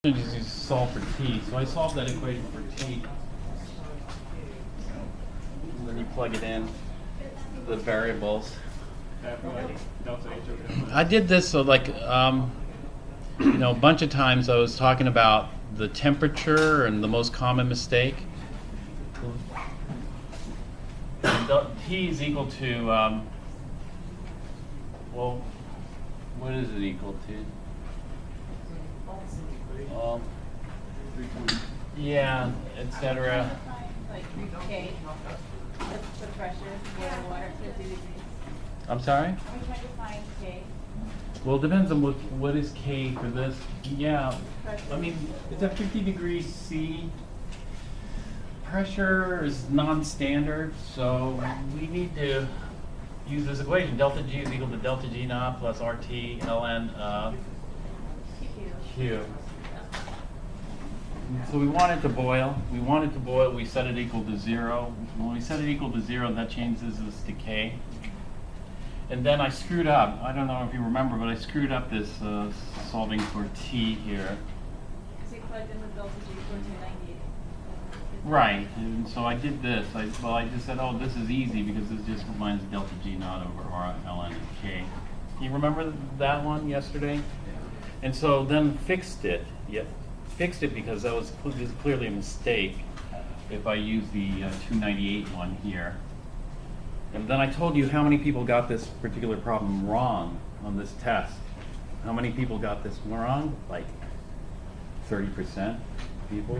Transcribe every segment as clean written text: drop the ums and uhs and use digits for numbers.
Just use solve for t. So I solved that equation for t. And then you plug it in, the variables. I did this so a bunch of times I was talking about the temperature and the most common mistake. And t is equal to, well, what is it equal to? Yeah, etc. Like K, the pressure, boiling water, 50 degrees. I'm sorry? Are we trying to find K? Well, it depends on what is K for this. Yeah, I mean, it's at 50 degrees C. Pressure is non-standard, so we need to use this equation. Delta G is equal to delta G naught plus RT ln Q. So we want it to boil. We set it equal to 0. When we set it equal to 0, that changes this to K. And then I screwed up. I don't know if you remember, but I screwed up this solving for T here. So you plugged in the delta G for 298. Right. And so I did this. I just said, oh, this is easy because this just reminds delta G naught over R ln K. You remember that one yesterday? And so then fixed it. Yeah. Fixed it because that was clearly a mistake if I use the 298 one here. And then I told you how many people got this particular problem wrong on this test. How many people got this wrong? Like 30% people.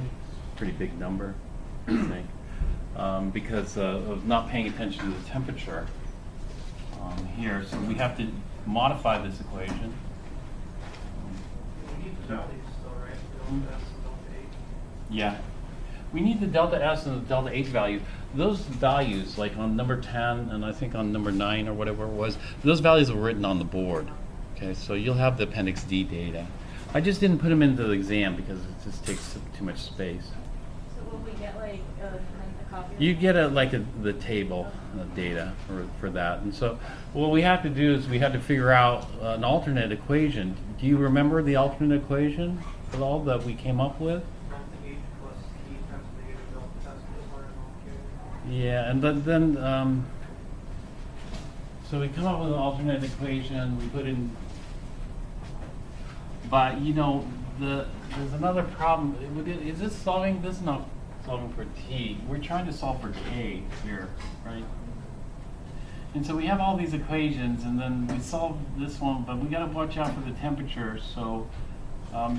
Pretty big number, I think. Because of not paying attention to the temperature here. So we have to modify this equation. Yeah. We need the delta S and the delta H value. Those values, like on number 10 and I think on number 9 or whatever it was, those values were written on the board. Okay, so you'll have the Appendix D data. I just didn't put them into the exam because it just takes too much space. So will we get like a copy? You get the table data for that. And so what we have to do is we have to figure out an alternate equation. Do you remember the alternate equation at all that we came up with? Yeah, and then so we come up with an alternate equation, we put in, but there's another problem. Is this solving? This is not solving for T. We're trying to solve for K here, right? And so we have all these equations, and then we solve this one, but we got to watch out for the temperature. So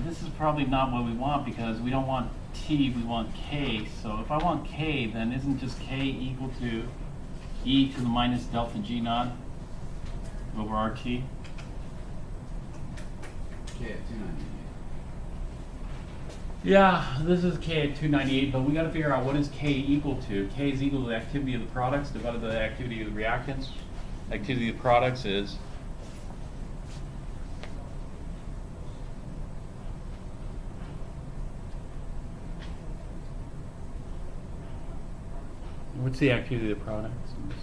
this is probably not what we want because we don't want T, we want K. So if I want K, then isn't just K equal to e to the minus delta G naught over RT? K at 298. Yeah, this is K at 298, but we got to figure out what is K equal to. K is equal to the activity of the products divided by the activity of the reactants. Activity of the products is what's the activity of the products in this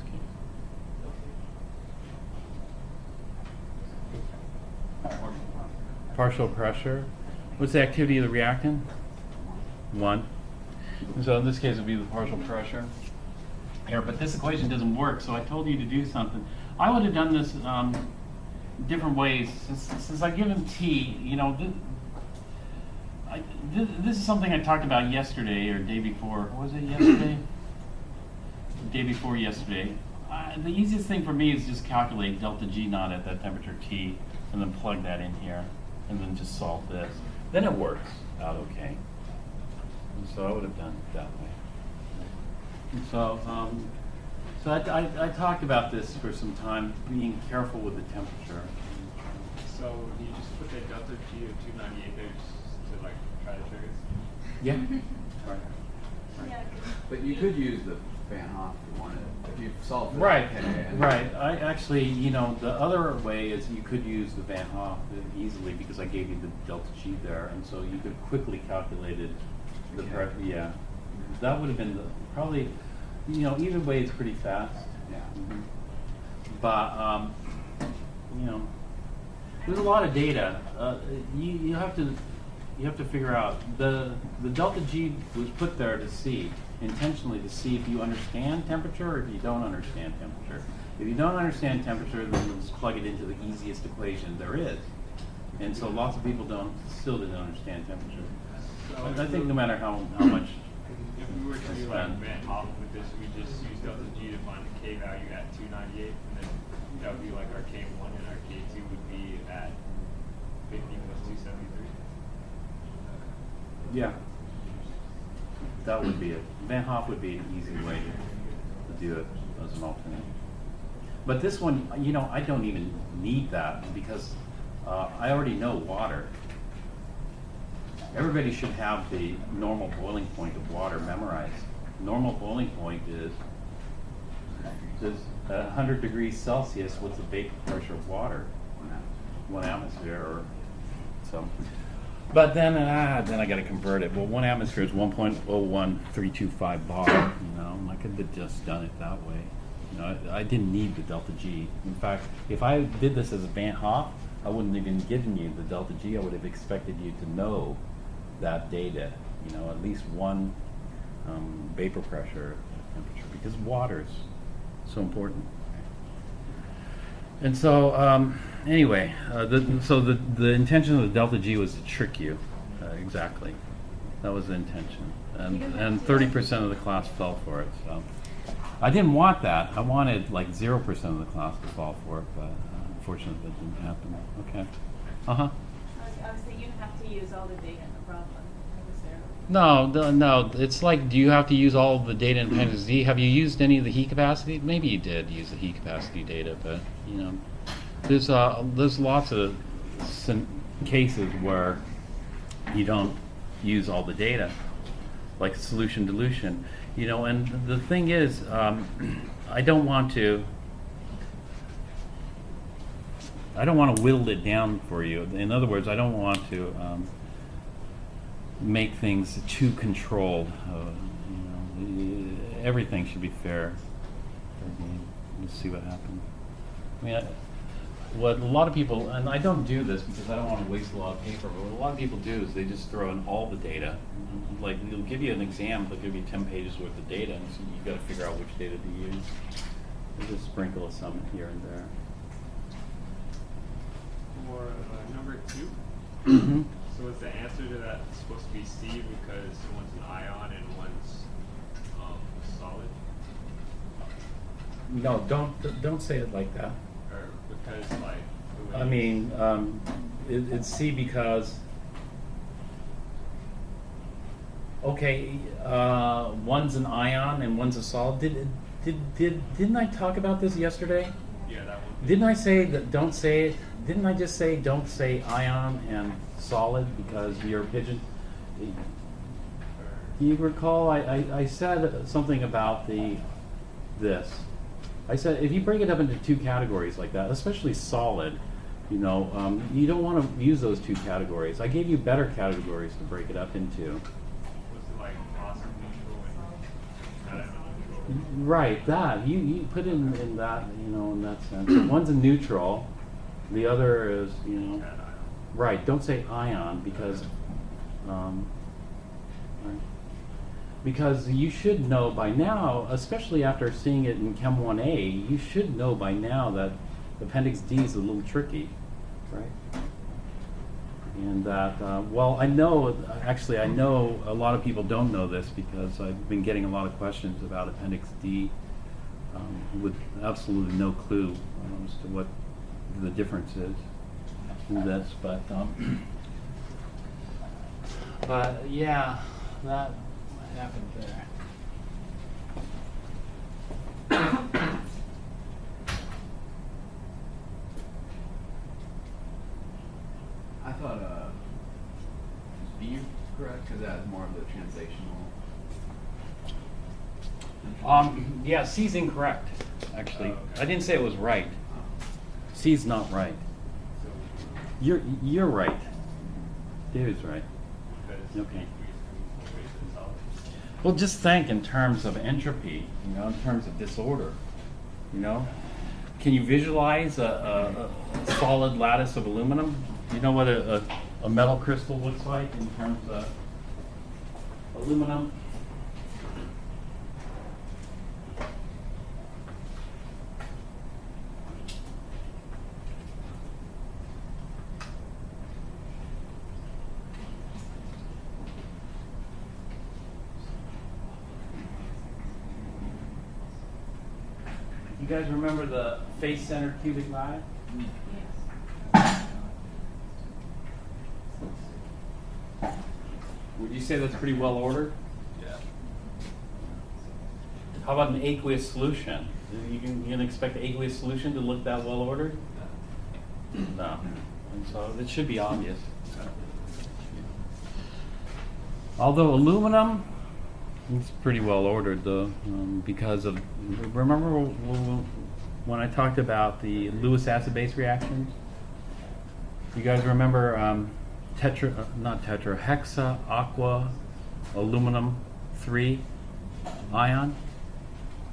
case? Partial pressure. What's the activity of the reactant? 1. And so in this case it would be the partial pressure here, but this equation doesn't work, so I told you to do something. I would have done this different ways. Since I've given T, this is something I talked about yesterday or day before. Was it yesterday? Day before yesterday. The easiest thing for me is just calculate delta G naught at that temperature T and then plug that in here and then just solve this. Then it works out okay. And so I would have done it that way. And so I talked about this for some time, being careful with the temperature. So you just put that delta G of 298 there just to try to trigger it? Yeah. Right. Yeah. But you could use the Van Hoff if you wanted, if you solved for Right, K. right. I actually, the other way is you could use the Van Hoff easily because I gave you the delta G there, and so you could quickly calculate it. Yeah, that would have been probably, either way it's pretty fast. Yeah. Mm-hmm. But there's a lot of data. You have to you have to figure out the delta G was put there to see, intentionally to see if you understand temperature or if you don't understand temperature. If you don't understand temperature, then let's plug it into the easiest equation there is. And so lots of people still didn't understand temperature. So I think no matter how much if we were to do like Van Hoff with this, we just use delta G to find the K value at 298, and then that would be like our K1 and our K2 would be at 50 plus 273. Yeah. That would be it. Van Hoff would be an easy way to do it as an alternate. But this one, you know, I don't even need that because I already know water. Everybody should have the normal boiling point of water memorized. Normal boiling point is just 100 degrees Celsius. What's the vapor pressure of water? 1 atmosphere or so. But then I got to convert it. Well, 1 atmosphere is 1.01325 bar. You know, I could have just done it that way. You know, I didn't need the delta G. In fact, if I did this as a Van Hoff, I wouldn't have even given you the delta G. I would have expected you to know that data. You know, at least one vapor pressure temperature, because water is so important. And so, anyway, the intention of the delta G was to trick you. Exactly, that was the intention, and 30% of the class fell for it. So, I didn't want that. I wanted like 0% of the class to fall for it, but unfortunately, that didn't happen. Okay. I was saying you don't have to use all the data, no problem, necessarily. No. It's like, do you have to use all of the data in Appendix D? Have you used any of the heat capacity? Maybe you did use the heat capacity data, but you know, there's lots of cases where you don't use all the data, like solution dilution. You know, and the thing is, I don't want to whittle it down for you. In other words, I don't want to make things too controlled. You know, everything should be fair. Let's see what happens. I mean, what a lot of people, and I don't do this because I don't want to waste a lot of paper, but what a lot of people do is they just throw in all the data. Like, they'll give you an exam, they'll give you 10 pages worth of data, and so you've got to figure out which data to use. There's a sprinkle of some here and there. For number 2, so is the answer to that supposed to be C because one's an ion and one's solid? No, don't say it like that. Or because like the way I mean, it's C because, okay, one's an ion and one's a solid. Didn't I talk about this yesterday? yeah, that one. Didn't I say that don't say it? Didn't I just say don't say ion and solid because you're pigeon? Do you recall I said something about this? I said if you break it up into 2 categories like that, especially solid, you know, you don't want to use those 2 categories. I gave you better categories to break it up into. Was it like positive, neutral, and neutral? Right, that you put in that, you know, in that sense. So one's a neutral, the other is, you know, Cation ion. right. Don't say ion because, right. Because you should know by now, especially after seeing it in Chem 1A, you should know by now that Appendix D is a little tricky, right? And that, well, I know a lot of people don't know this because I've been getting a lot of questions about Appendix D with absolutely no clue as to what the difference is in this. But yeah, that happened there. I thought is B correct because that's more of the translational. Yeah, C's incorrect, actually. Oh, okay. I didn't say it was right. C's not right. So You're right. David's right. because Okay. we the solid. Well, just think in terms of entropy, you know, in terms of disorder, you know. Can you visualize a solid lattice of aluminum? You know what a metal crystal looks like in terms of aluminum. You guys remember the face-centered cubic line? Yes. Would you say that's pretty well ordered? Yeah. How about an aqueous solution? You can expect the aqueous solution to look that well ordered? No. And so it should be obvious. Although aluminum, it's pretty well ordered though, because of, remember when I talked about the Lewis acid-base reactions? You guys remember hexa aqua aluminum 3 ion?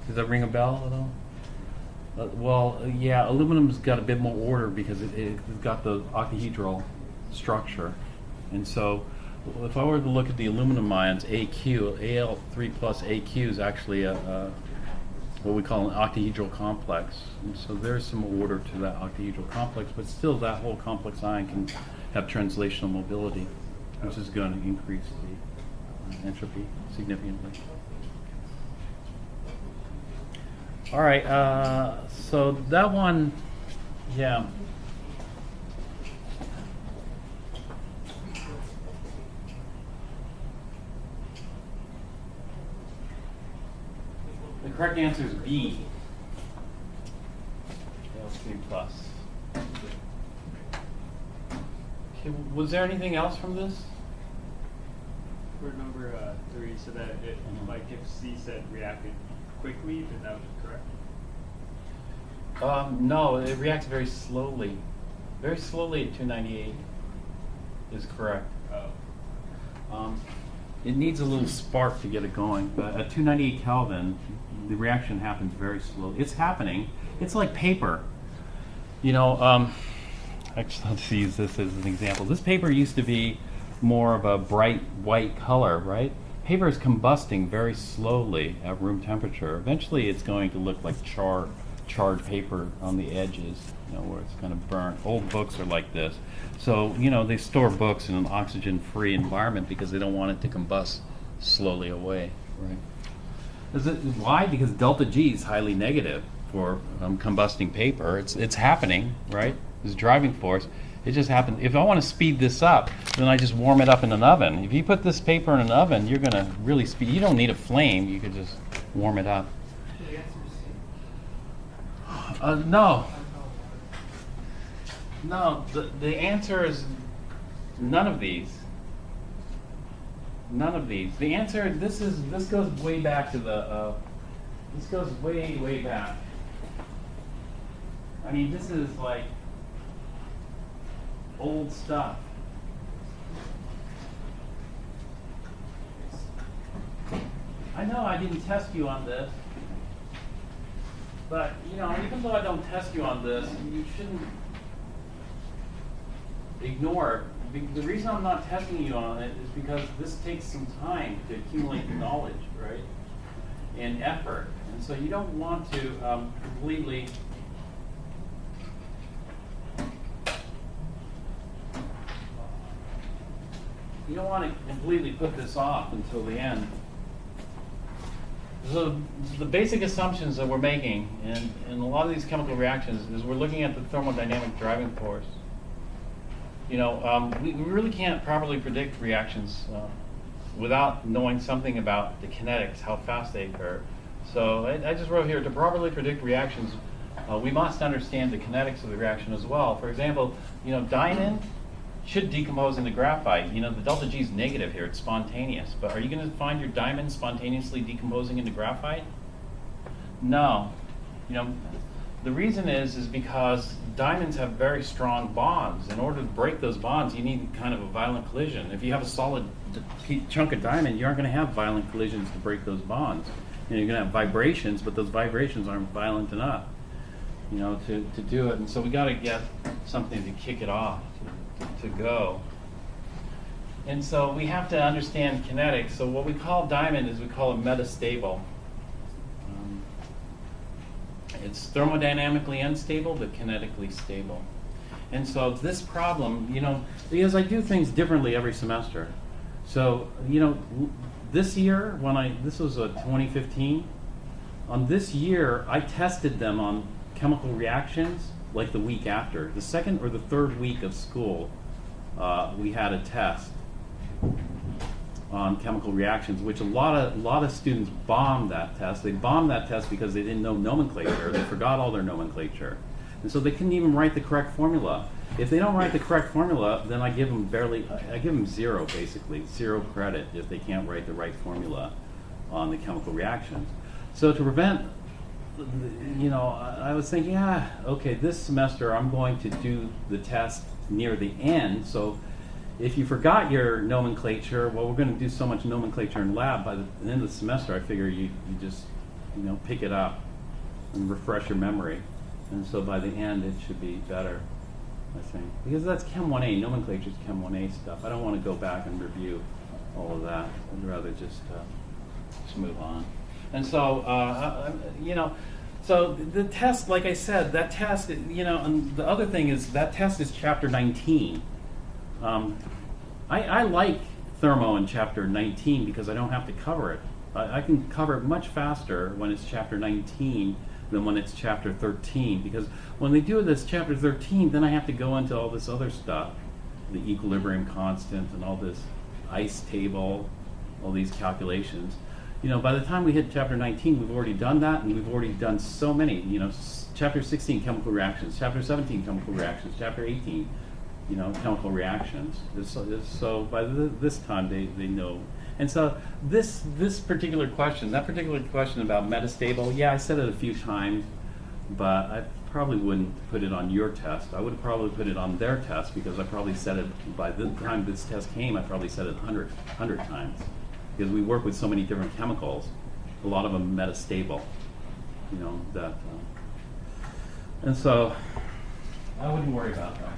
Does that ring a bell at all? Well, yeah, aluminum's got a bit more order because it's got the octahedral structure. And so if I were to look at the aluminum ions, AQ, Al3 plus AQ is actually what we call an octahedral complex. And so there's some order to that octahedral complex, but still that whole complex ion can have translational mobility, which is going to increase the entropy significantly. All right, so that one, yeah. The correct answer is B. Al3 plus. Okay, was there anything else from this? For number 3, so that it, like if C said reacted quickly, then that was correct? No, it reacts very slowly. Very slowly at 298 is correct. Oh. It needs a little spark to get it going, but at 298 Kelvin, the reaction happens very slowly. It's happening. It's like paper. You know, actually, let's use this as an example. This paper used to be more of a bright white color, right? Paper is combusting very slowly at room temperature. Eventually, it's going to look like charred paper on the edges, you know, where it's kind of burnt. Old books are like this. So, you know, they store books in an oxygen-free environment because they don't want it to combust slowly away, right? Why? Because delta G is highly negative for combusting paper. It's happening, right? It's a driving force. It just happens. If I want to speed this up, then I just warm it up in an oven. If you put this paper in an oven, you're going to really speed. You don't need a flame. You could just warm it up. No. No, the answer is none of these. None of these. The answer, this goes way back to the, this goes way, way back. I mean, this is like old stuff. I know I didn't test you on this. But, you know, even though I don't test you on this, you shouldn't ignore it. The reason I'm not testing you on it is because this takes some time to accumulate knowledge, right? And effort. And so you don't want to completely put this off until the end. So the basic assumptions that we're making in a lot of these chemical reactions is we're looking at the thermodynamic driving force. You know, we really can't properly predict reactions without knowing something about the kinetics, how fast they occur. So I just wrote here, to properly predict reactions, we must understand the kinetics of the reaction as well. For example, you know, diamond should decompose into graphite. You know, the delta G is negative here, it's spontaneous. But are you going to find your diamond spontaneously decomposing into graphite? No. You know, the reason is because diamonds have very strong bonds. In order to break those bonds, you need kind of a violent collision. If you have a solid chunk of diamond, you aren't going to have violent collisions to break those bonds. You know, you're going to have vibrations, but those vibrations aren't violent enough, you know, to do it. And so we got to get something to kick it off, to go. And so we have to understand kinetics. So what we call diamond is we call it metastable. It's thermodynamically unstable, but kinetically stable. And so this problem, because I do things differently every semester. So, this year, this was 2015, on this year, I tested them on chemical reactions like the week after. The second or the third week of school, we had a test on chemical reactions, which a lot of students bombed that test. They bombed that test because they didn't know nomenclature. They forgot all their nomenclature. And so they couldn't even write the correct formula. If they don't write the correct formula, then I give them zero, basically, zero credit if they can't write the right formula on the chemical reactions. So to prevent, I was thinking, okay, this semester I'm going to do the test near the end. So if you forgot your nomenclature, well, we're going to do so much nomenclature in lab. By the end of the semester, I figure you just, pick it up and refresh your memory. And so by the end, it should be better, I think. Because that's Chem 1A, nomenclature is Chem 1A stuff. I don't want to go back and review all of that. I'd rather just move on. And so, so the test, like I said, that test, and the other thing is that test is chapter 19. I like thermo in chapter 19 because I don't have to cover it. I can cover it much faster when it's chapter 19 than when it's chapter 13, because when they do this chapter 13, then I have to go into all this other stuff, the equilibrium constant and all this ice table, all these calculations. By the time we hit chapter 19, we've already done that, and we've already done so many. Chapter 16, chemical reactions. Chapter 17, chemical reactions. Chapter 18, chemical reactions. So by this time, they know. And so this particular question, that particular question about metastable, yeah, I said it a few times, but I probably wouldn't put it on your test. I would probably put it on their test, because I probably said it, by the time this test came, I probably said it 100 times. Because we work with so many different chemicals, a lot of them metastable, that. And so I wouldn't worry about that.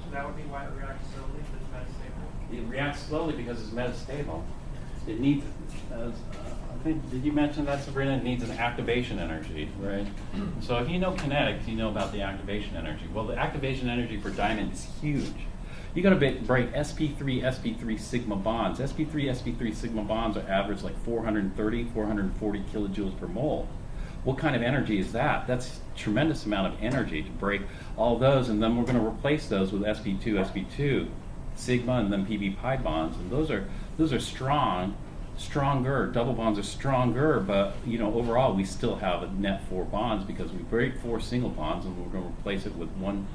So that would be why it reacts slowly if it's metastable? It reacts slowly because it's metastable. It needs, I think, did you mention that, Sabrina? It needs an activation energy, right? So if you know kinetics, you know about the activation energy. Well, the activation energy for diamond is huge. You got to break sp3 sigma bonds. sp3 sigma bonds are average like 430, 440 kilojoules per mole. What kind of energy is that? That's a tremendous amount of energy to break all those, and then we're going to replace those with sp2 sigma, and then pb pi bonds, and those are stronger. Double bonds are stronger, but overall we still have a net 4 bonds because we break 4 single bonds, and we're going to replace it with 1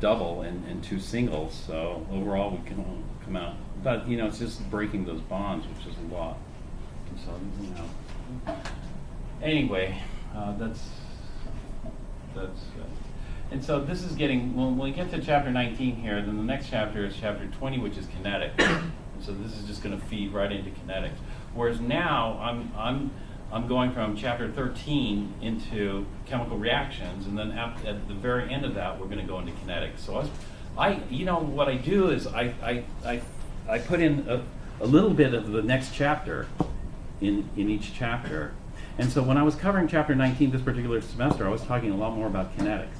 double and 2 singles. So overall we can come out, but it's just breaking those bonds, which is a lot. And so anyway, that's and so this is getting, when we get to chapter 19 here, then the next chapter is chapter 20, which is kinetics. And so this is just going to feed right into kinetics. Whereas now I'm going from chapter 13 into chemical reactions, and then at the very end of that, we're going to go into kinetics. So what I do is I put in a little bit of the next chapter in each chapter. And so when I was covering chapter 19 this particular semester, I was talking a lot more about kinetics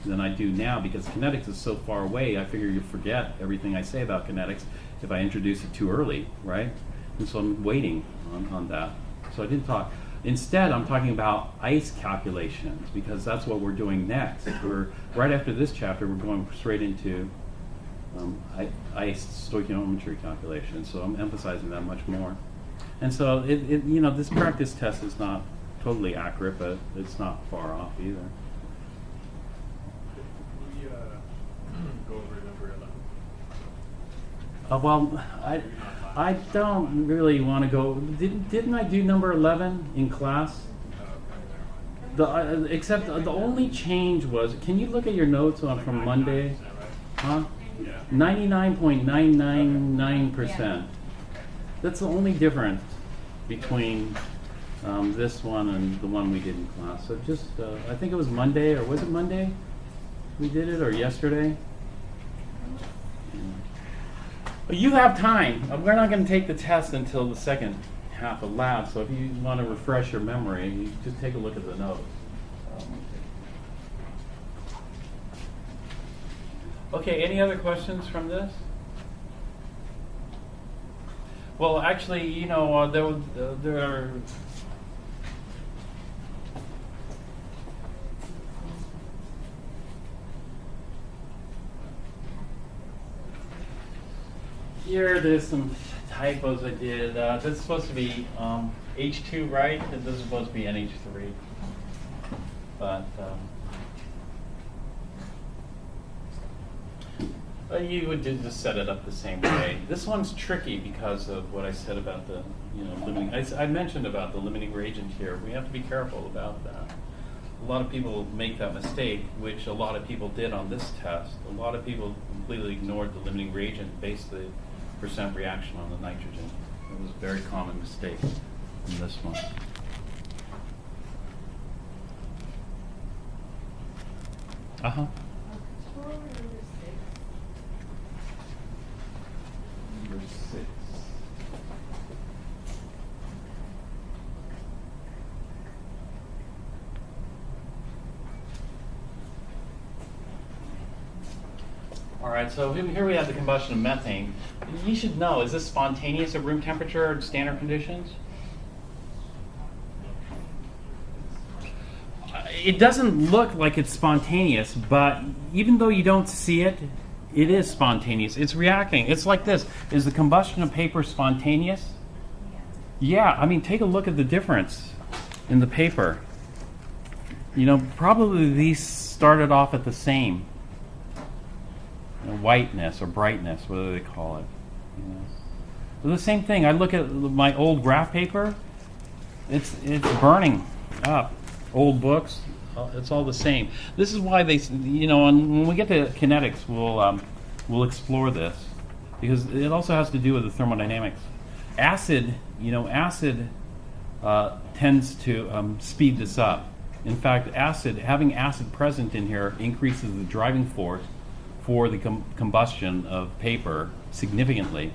than I do now, because kinetics is so far away. I figure you forget everything I say about kinetics if I introduce it too early, right? And so I'm waiting on that. So I didn't talk. Instead, I'm talking about ice calculations, because that's what we're doing next. Right after this chapter, we're going straight into ice stoichiometry calculations. So I'm emphasizing that much more. And so this practice test is not totally accurate, but it's not far off either. We go over number 11. Well, I don't really want to go. Didn't I do number 11 in class? Except the only change was, can you look at your notes from Monday? Huh? 99.999%. That's the only difference between this one and the one we did in class. So just, I think it was Monday, or was it Monday we did it, or yesterday? You have time. We're not going to take the test until the second half of lab, so if you want to refresh your memory, you just take a look at the notes. Okay, any other questions from this? Well, actually, you know, there are... Here, there's some typos I did. This is supposed to be H2, right? This is supposed to be NH3. But you would just set it up the same way. This one's tricky because of what I said about the, you know, limiting. I mentioned about the limiting reagent here. We have to be careful about that. A lot of people make that mistake, which a lot of people did on this test. A lot of people completely ignored the limiting reagent, based the percent reaction on the nitrogen. It was a very common mistake in this one. Uh-huh. Number 6. All right, so here we have the combustion of methane. You should know, is this spontaneous at room temperature or standard conditions? It doesn't look like it's spontaneous, but even though you don't see it, it is spontaneous. It's reacting. It's like this. Is the combustion of paper spontaneous? Yeah, I mean, take a look at the difference in the paper. You know, probably these started off at the same. Whiteness or brightness, whatever they call it. You know. So the same thing. I look at my old graph paper. It's burning up. Old books. It's all the same. This is why they, you know, when we get to kinetics, we'll explore this, because it also has to do with the thermodynamics. Acid, you know, tends to speed this up. In fact, having acid present in here increases the driving force for the combustion of paper significantly.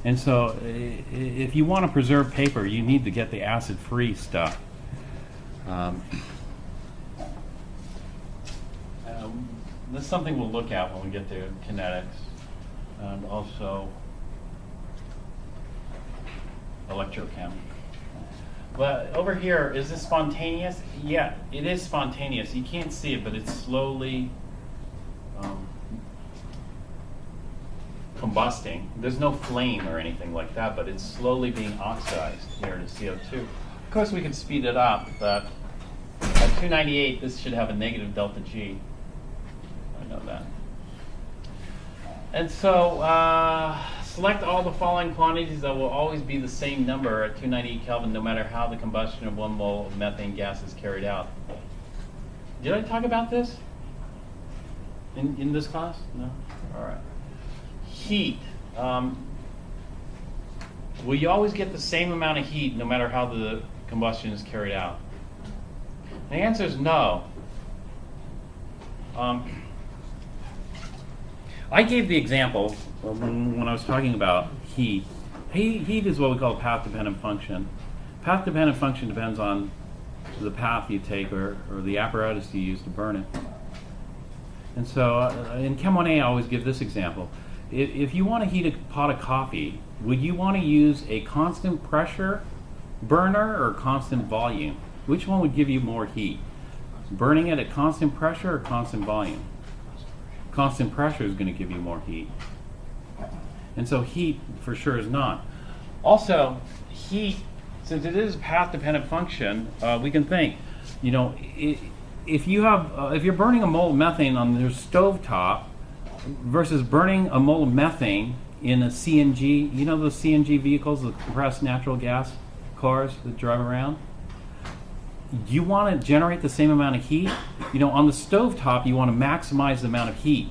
And so if you want to preserve paper, you need to get the acid-free stuff. This is something we'll look at when we get to kinetics, and also electrochem. But over here, is this spontaneous? Yeah, it is spontaneous. You can't see it, but it's slowly combusting. There's no flame or anything like that, but it's slowly being oxidized here to CO2. Of course, we can speed it up, but at 298, this should have a negative delta G. I know that. And so, select all the following quantities that will always be the same number at 298 Kelvin, no matter how the combustion of 1 mole of methane gas is carried out. Did I talk about this in this class? No? All right. Heat. Will you always get the same amount of heat no matter how the combustion is carried out? The answer is no. I gave the example when I was talking about heat. Heat is what we call a path-dependent function. Path-dependent function depends on the path you take or the apparatus you use to burn it. And so in Chem 1A, I always give this example. If you want to heat a pot of coffee, would you want to use a constant pressure burner or constant volume? Which one would give you more heat? Burning it at constant pressure or constant volume? Constant pressure is going to give you more heat. And so heat for sure is not. Also, heat, since it is a path-dependent function, we can think, you know, if you're burning a mole of methane on your stovetop versus burning a mole of methane in a CNG, you know those CNG vehicles, the compressed natural gas cars that drive around? Do you want to generate the same amount of heat? You know, on the stovetop, you want to maximize the amount of heat.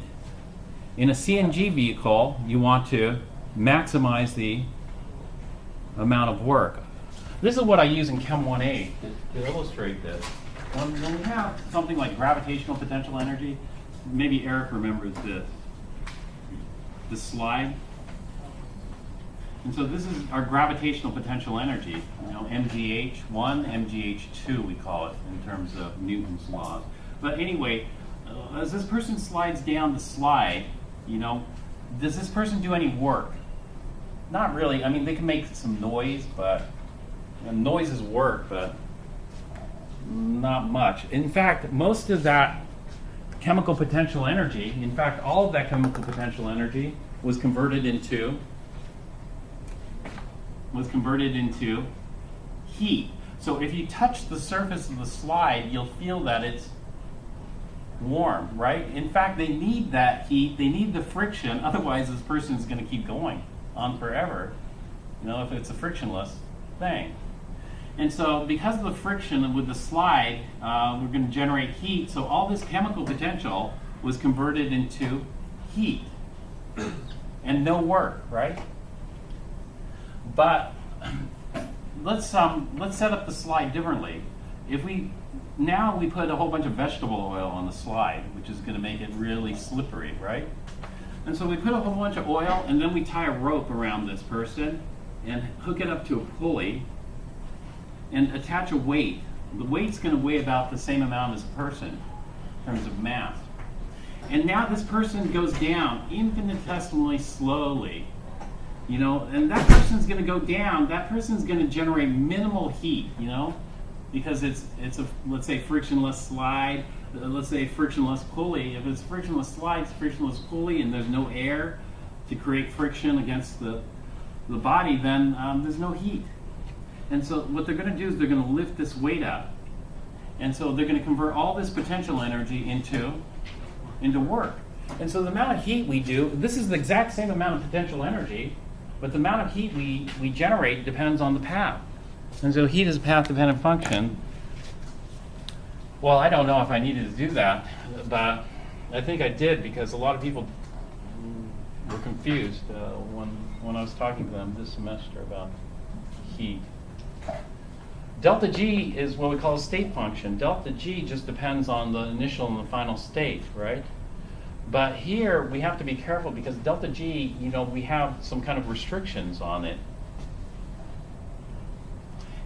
In a CNG vehicle, you want to maximize the amount of work. This is what I use in Chem 1A to illustrate this. When we have something like gravitational potential energy, maybe Eric remembers this slide. And so this is our gravitational potential energy, MgH1, MgH2 we call it in terms of Newton's laws. But anyway, as this person slides down the slide, does this person do any work? Not really. I mean, they can make some noise, but noise is work, but not much. In fact, most of that chemical potential energy, in fact, all of that chemical potential energy was converted into heat. So if you touch the surface of the slide, you'll feel that it's warm, right? In fact, they need that heat, they need the friction, otherwise this person is going to keep going on forever, if it's a frictionless thing. And so because of the friction with the slide, we're going to generate heat, so all this chemical potential was converted into heat. And no work, right? But let's set up the slide differently. If we put a whole bunch of vegetable oil on the slide, which is going to make it really slippery, right? And so we put a whole bunch of oil, and then we tie a rope around this person and hook it up to a pulley and attach a weight. The weight's going to weigh about the same amount as a person in terms of mass. And now this person goes down infinitesimally slowly, and that person's going to go down. That person's going to generate minimal heat, because it's a, let's say, frictionless slide, let's say frictionless pulley. If it's frictionless slide, it's frictionless pulley, and there's no air to create friction against the body, then there's no heat. And so what they're going to do is they're going to lift this weight up, and so they're going to convert all this potential energy into work. And so the amount of heat we do, this is the exact same amount of potential energy, but the amount of heat we generate depends on the path. And so heat is a path-dependent function. Well, I don't know if I needed to do that, but I think I did, because a lot of people were confused when I was talking to them this semester about heat. Delta G is what we call a state function. Delta G just depends on the initial and the final state, right? But here we have to be careful, because delta G, we have some kind of restrictions on it.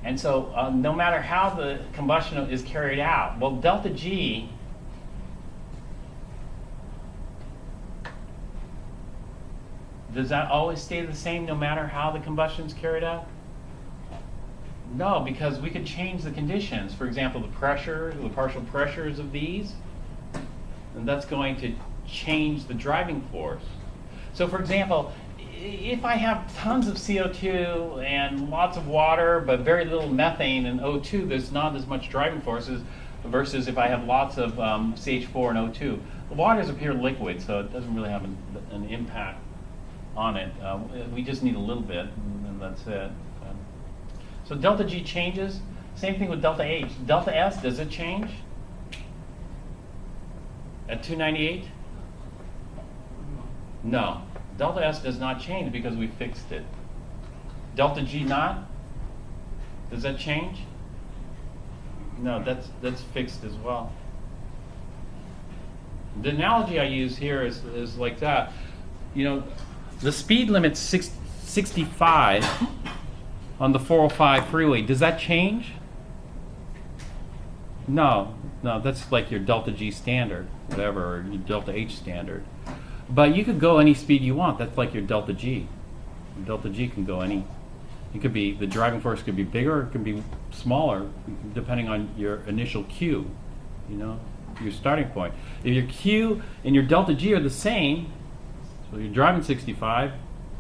And so no matter how the combustion is carried out, well, delta G does that always stay the same no matter how the combustion is carried out? No, because we could change the conditions. For example, the pressure, the partial pressures of these, and that's going to change the driving force. So for example, if I have tons of CO2 and lots of water, but very little methane and O2, there's not as much driving forces versus if I have lots of CH4 and O2. The water is a pure liquid, so it doesn't really have an impact on it. We just need a little bit, and that's it. So delta G changes. Same thing with delta H. Delta S, does it change at 298? No. Delta S does not change because we fixed it. Delta G naught, does that change? No, that's fixed as well. The analogy I use here is like that. The speed limit's 65 on the 405 freeway. Does that change? No, that's like your delta G standard, whatever, or your delta H standard. But you could go any speed you want. That's like your delta G. Delta G can go any. It could be, the driving force could be bigger, or it can be smaller, depending on your initial Q, your starting point. If your Q and your delta G are the same, so you're driving 65,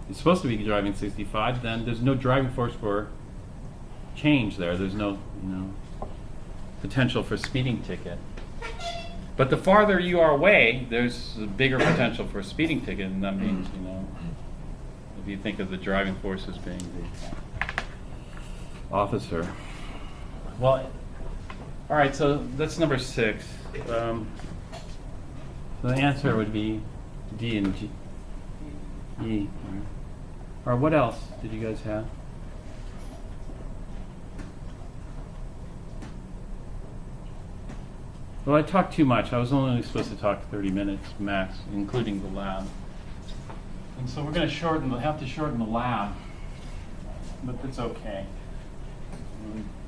you're supposed to be driving 65, then there's no driving force for change there. There's no, potential for speeding ticket. But the farther you are away, there's a bigger potential for a speeding ticket, and that means, if you think of the driving force as being the officer. Well, all right, so that's number 6. So the answer would be D and G. E. Or what else did you guys have? Well, I talked too much. I was only supposed to talk 30 minutes max, including the lab. And so we're going to have to shorten the lab. but it's okay.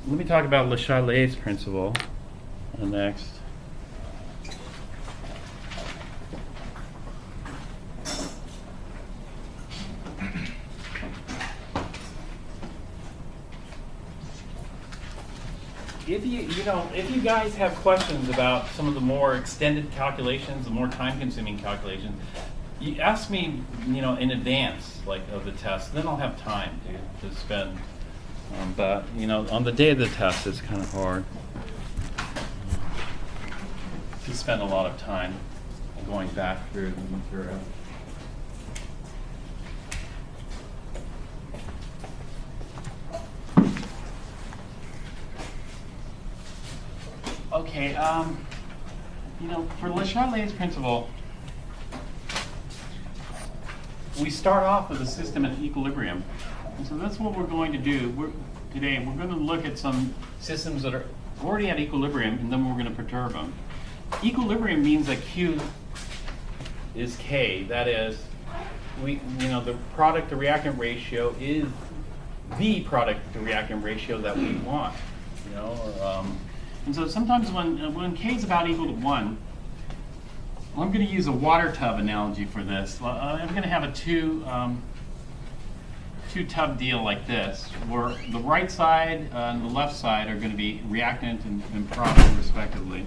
Let me talk about Le Chatelier's principle next. If if you guys have questions about some of the more extended calculations, the more time-consuming calculations, you ask me, in advance, like of the test. Then I'll have time to spend. But on the day of the test, it's kind of hard to spend a lot of time going back through the material. Okay, for Le Chatelier's principle, we start off with a system at equilibrium. And so that's what we're going to do today. We're going to look at some systems that are already at equilibrium, and then we're going to perturb them. Equilibrium means that Q is K. That is, the product to reactant ratio is the product to reactant ratio that we want. And so sometimes when K is about equal to 1, I'm going to use a water tub analogy for this. I'm going to have a two tub deal like this, where the right side and the left side are going to be reactant and product respectively.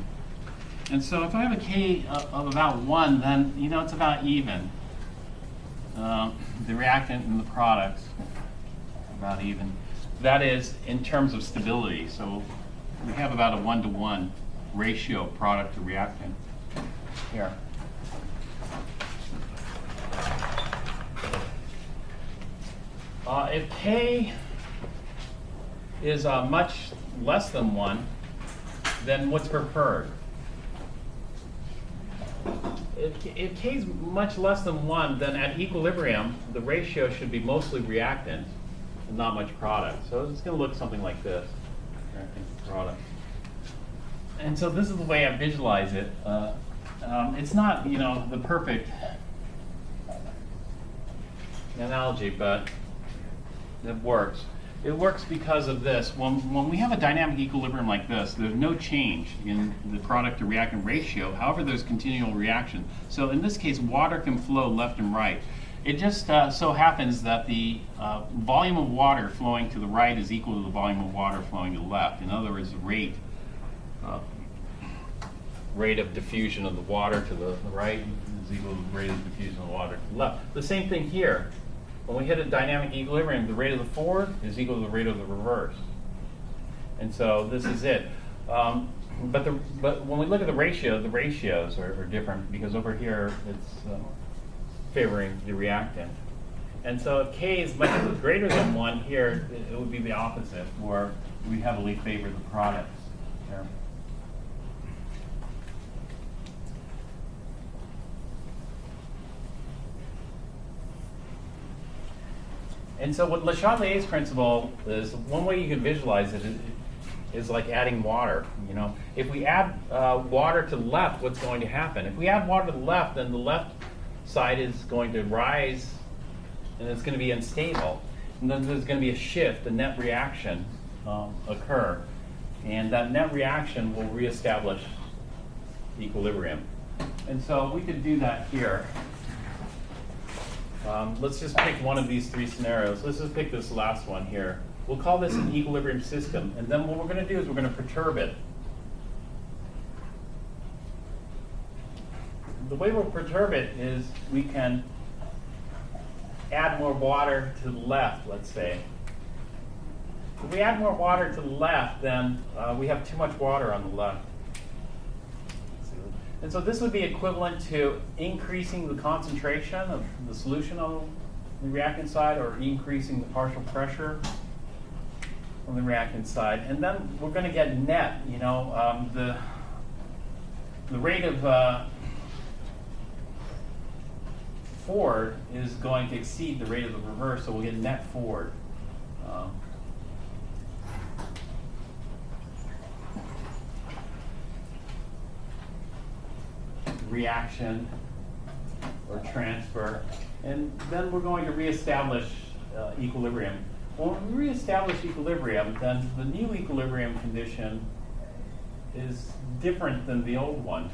And so if I have a K of about 1, then it's about even. The reactant and the products are about even. That is in terms of stability. So we have about a 1-to-1 ratio of product to reactant here. If K is much less than 1, then what's preferred? If K is much less than 1, then at equilibrium, the ratio should be mostly reactant and not much product. So it's going to look something like this. Product. And so this is the way I visualize it. It's not, the perfect analogy, but it works. It works because of this. When we have a dynamic equilibrium like this, there's no change in the product to reactant ratio. However, there's continual reaction. So in this case, water can flow left and right. It just so happens that the volume of water flowing to the right is equal to the volume of water flowing to the left. In other words, the rate of diffusion of the water to the right is equal to the rate of diffusion of the water to the left. The same thing here. When we hit a dynamic equilibrium, the rate of the forward is equal to the rate of the reverse. And so this is it. But when we look at the ratios are different, because over here it's favoring the reactant. And so if K is much greater than 1 here, it would be the opposite, where we heavily favor the products here. And so what Le Chatelier's principle is, one way you can visualize it is like adding water. If we add water to the left, what's going to happen? If we add water to the left, then the left side is going to rise, and it's going to be unstable. And then there's going to be a shift, a net reaction occur. And that net reaction will reestablish equilibrium. And so we could do that here. Let's just pick one of these 3 scenarios. Let's just pick this last one here. We'll call this an equilibrium system. And then what we're going to do is we're going to perturb it. The way we'll perturb it is we can add more water to the left, let's say. If we add more water to the left, then we have too much water on the left. And so this would be equivalent to increasing the concentration of the solution on the reactant side, or increasing the partial pressure on the reactant side. And then we're going to get net, the rate of forward is going to exceed the rate of the reverse, so we'll get net forward. Reaction or transfer, and then we're going to reestablish equilibrium. when we reestablish equilibrium, then the new equilibrium condition is different than the old one.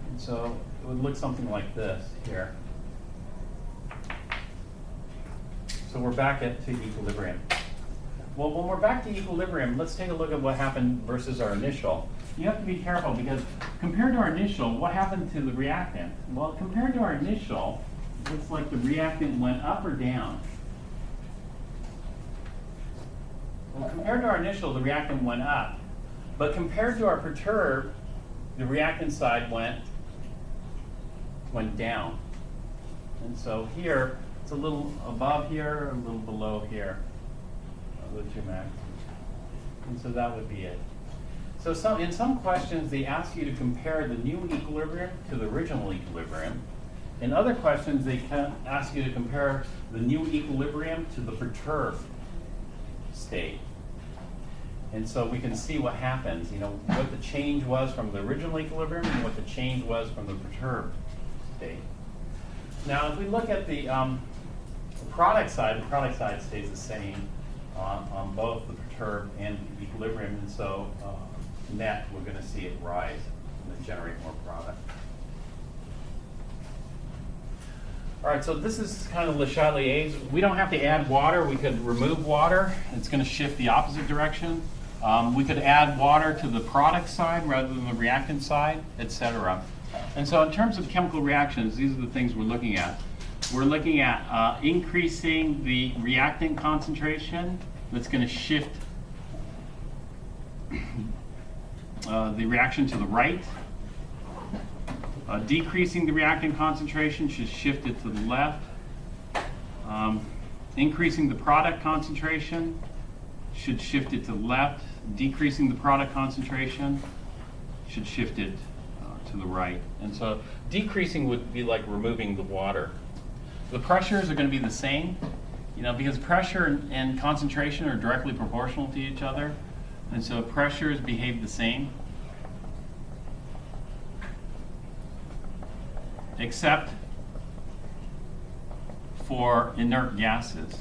And so it would look something like this here. So we're back to equilibrium. Well, when we're back to equilibrium, let's take a look at what happened versus our initial. You have to be careful because compared to our initial, what happened to the reactant? Well, compared to our initial, it looks like the reactant went up or down. Well, compared to our initial, the reactant went up. But compared to our perturbed, the reactant side went down. And so here, it's a little above here, a little below here, the two max. And so that would be it. So in some questions, they ask you to compare the new equilibrium to the original equilibrium. In other questions, they can ask you to compare the new equilibrium to the perturbed state. And so we can see what happens, what the change was from the original equilibrium and what the change was from the perturbed state. Now, if we look at the product side stays the same on both the perturbed and equilibrium, and so net, we're going to see it rise and generate more product. All right, so this is kind of Le Chatelier's. We don't have to add water. We could remove water. It's going to shift the opposite direction. We could add water to the product side rather than the reactant side, etc. And so in terms of chemical reactions, these are the things we're looking at. We're looking at increasing the reactant concentration. That's going to shift the reaction to the right. Decreasing the reactant concentration should shift it to the left. Increasing the product concentration should shift it to the left. Decreasing the product concentration should shift it to the right. And so decreasing would be like removing the water. The pressures are going to be the same, because pressure and concentration are directly proportional to each other. And so pressures behave the same, except for inert gases.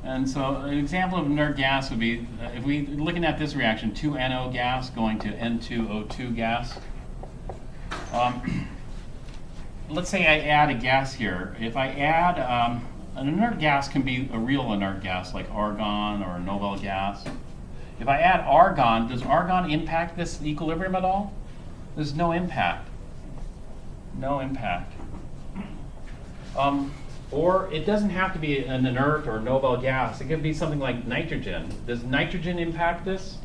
And so an example of inert gas would be, if we're looking at this reaction, 2NO gas going to N2O2 gas. Let's say I add a gas here. If I add, an inert gas can be a real inert gas like argon or a noble gas. If I add argon, does argon impact this equilibrium at all? There's no impact. No impact. Or it doesn't have to be an inert or noble gas. It could be something like nitrogen. Does nitrogen impact this?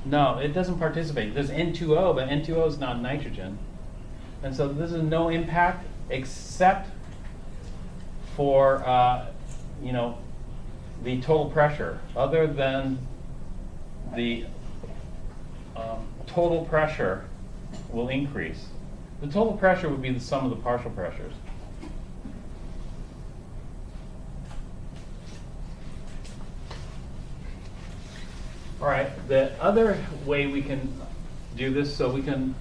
No, it doesn't participate. There's N2O, but N2O is not nitrogen. And so this is no impact except for, the total pressure. Other than the total pressure will increase. The total pressure would be the sum of the partial pressures. All right, the other way we can do this, so we can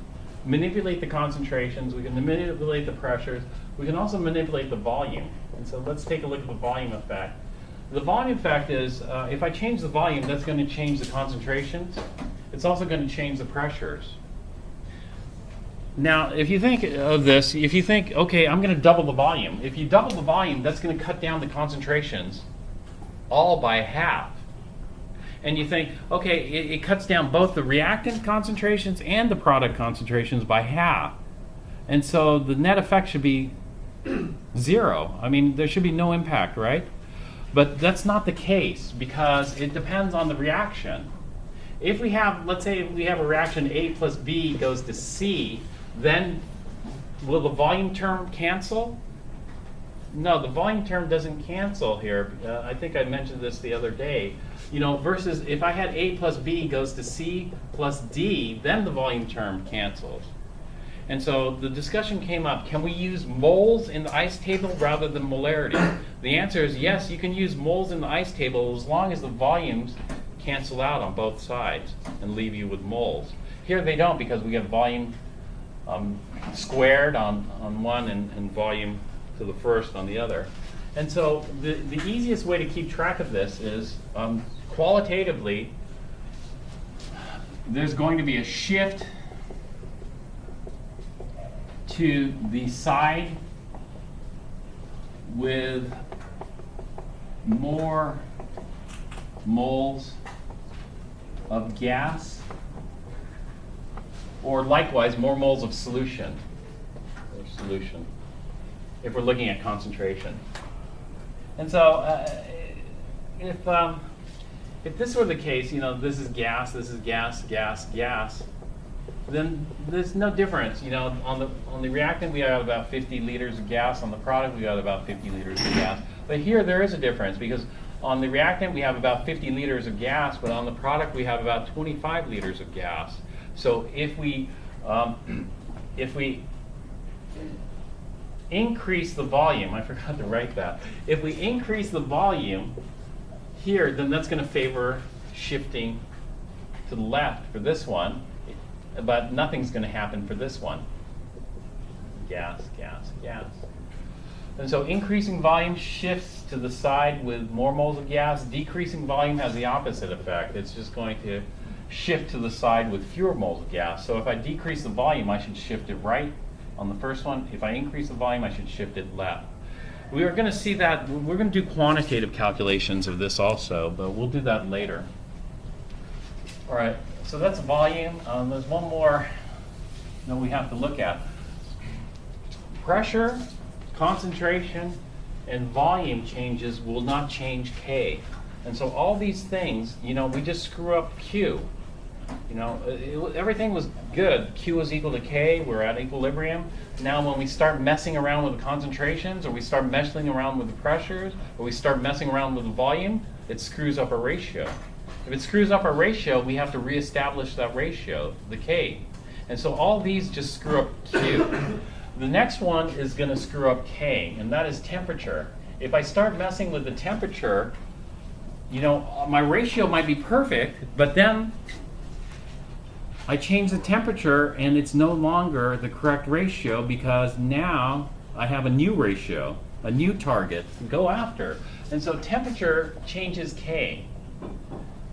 manipulate the concentrations, we can manipulate the pressures, we can also manipulate the volume. And so let's take a look at the volume effect. The volume effect is, if I change the volume, that's going to change the concentrations. It's also going to change the pressures. Now, if you think of this, if you think, okay, I'm going to double the volume. If you double the volume, that's going to cut down the concentrations all by half. And you think, okay, it cuts down both the reactant concentrations and the product concentrations by half. And so the net effect should be 0. I mean, there should be no impact, right? But that's not the case because it depends on the reaction. If we have, let's say we have a reaction A plus B goes to C, then will the volume term cancel? No, the volume term doesn't cancel here. I think I mentioned this the other day. Versus if I had A plus B goes to C plus D, then the volume term cancels. And so the discussion came up, can we use moles in the ICE table rather than molarity? The answer is yes, you can use moles in the ICE table as long as the volumes cancel out on both sides and leave you with moles. Here they don't because we have volume squared on one and volume to the first on the other. And so the easiest way to keep track of this is qualitatively, there's going to be a shift to the side with more moles of gas, or likewise more moles of solution, if we're looking at concentration. And so if this were the case, this is gas, gas, then there's no difference. On the reactant we have about 50 liters of gas. On the product we have about 50 liters of gas. But here there is a difference, because on the reactant we have about 50 liters of gas, but on the product we have about 25 liters of gas. So if we increase the volume, I forgot to write that. If we increase the volume here, then that's going to favor shifting to the left for this one, but nothing's going to happen for this one. Gas, gas, gas. And so increasing volume shifts to the side with more moles of gas. Decreasing volume has the opposite effect. It's just going to shift to the side with fewer moles of gas. So if I decrease the volume, I should shift it right on the first one. If I increase the volume, I should shift it left. We are going to see that. We're going to do quantitative calculations of this also, but we'll do that later. All right, so that's volume. There's one more that we have to look at. Pressure, concentration, and volume changes will not change K. And so all these things, we just screw up Q. Everything was good. Q was equal to K. We're at equilibrium. Now when we start messing around with the concentrations, or we start messing around with the pressures, or we start messing around with the volume, it screws up our ratio. If it screws up our ratio, we have to reestablish that ratio, the K. And so all these just screw up Q. The next one is going to screw up K, and that is temperature. If I start messing with the temperature, my ratio might be perfect, but then I change the temperature and it's no longer the correct ratio, because now I have a new ratio, a new target to go after. And so temperature changes K.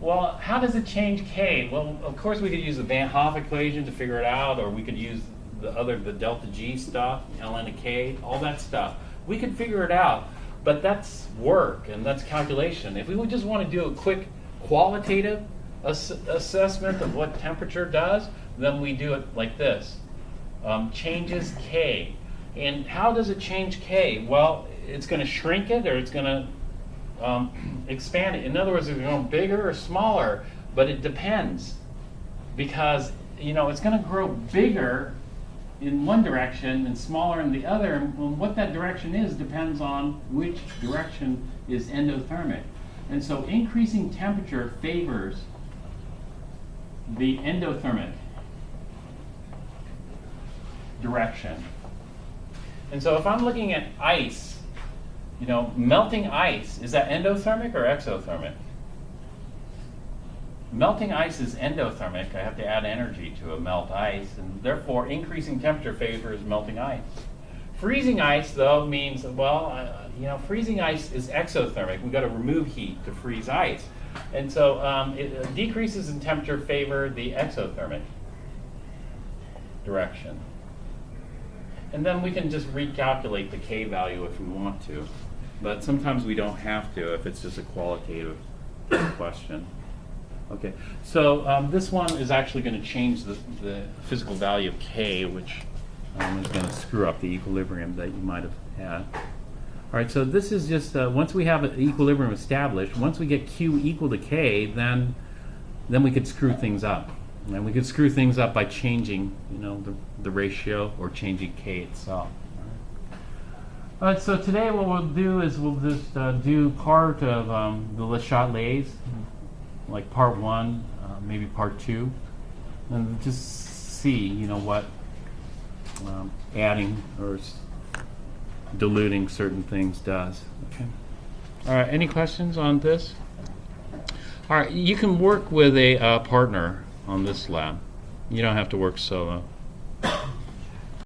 Well, how does it change K? Well, of course we could use the Van Hoff equation to figure it out, or we could use the delta G stuff, ln to K, all that stuff. We could figure it out, but that's work and that's calculation. If we would just want to do a quick qualitative assessment of what temperature does, then we do it like this. Changes K. And how does it change K? Well, it's going to shrink it, or it's going to expand it. In other words, it's going to go bigger or smaller, but it depends, because it's going to grow bigger in one direction and smaller in the other, and what that direction is depends on which direction is endothermic. And so increasing temperature favors the endothermic direction. And so if I'm looking at ice, melting ice, is that endothermic or exothermic? Melting ice is endothermic. I have to add energy to a melt ice, and therefore increasing temperature favors melting ice. Freezing ice, though, means, freezing ice is exothermic. We've got to remove heat to freeze ice. And so decreases in temperature favor the exothermic direction. And then we can just recalculate the K value if we want to. But sometimes we don't have to if it's just a qualitative question. Okay, so this one is actually going to change the physical value of K, which is going to screw up the equilibrium that you might have had. All right, so this is just, once we have an equilibrium established, once we get Q equal to K, then we could screw things up. And we could screw things up by changing, the ratio, or changing K itself. All right, so today what we'll do is we'll just do part of the Le Chatelets, like part 1, maybe part 2, and just see, what adding or diluting certain things does. Okay. All right. Any questions on this? All right. You can work with a partner on this lab. You don't have to work solo.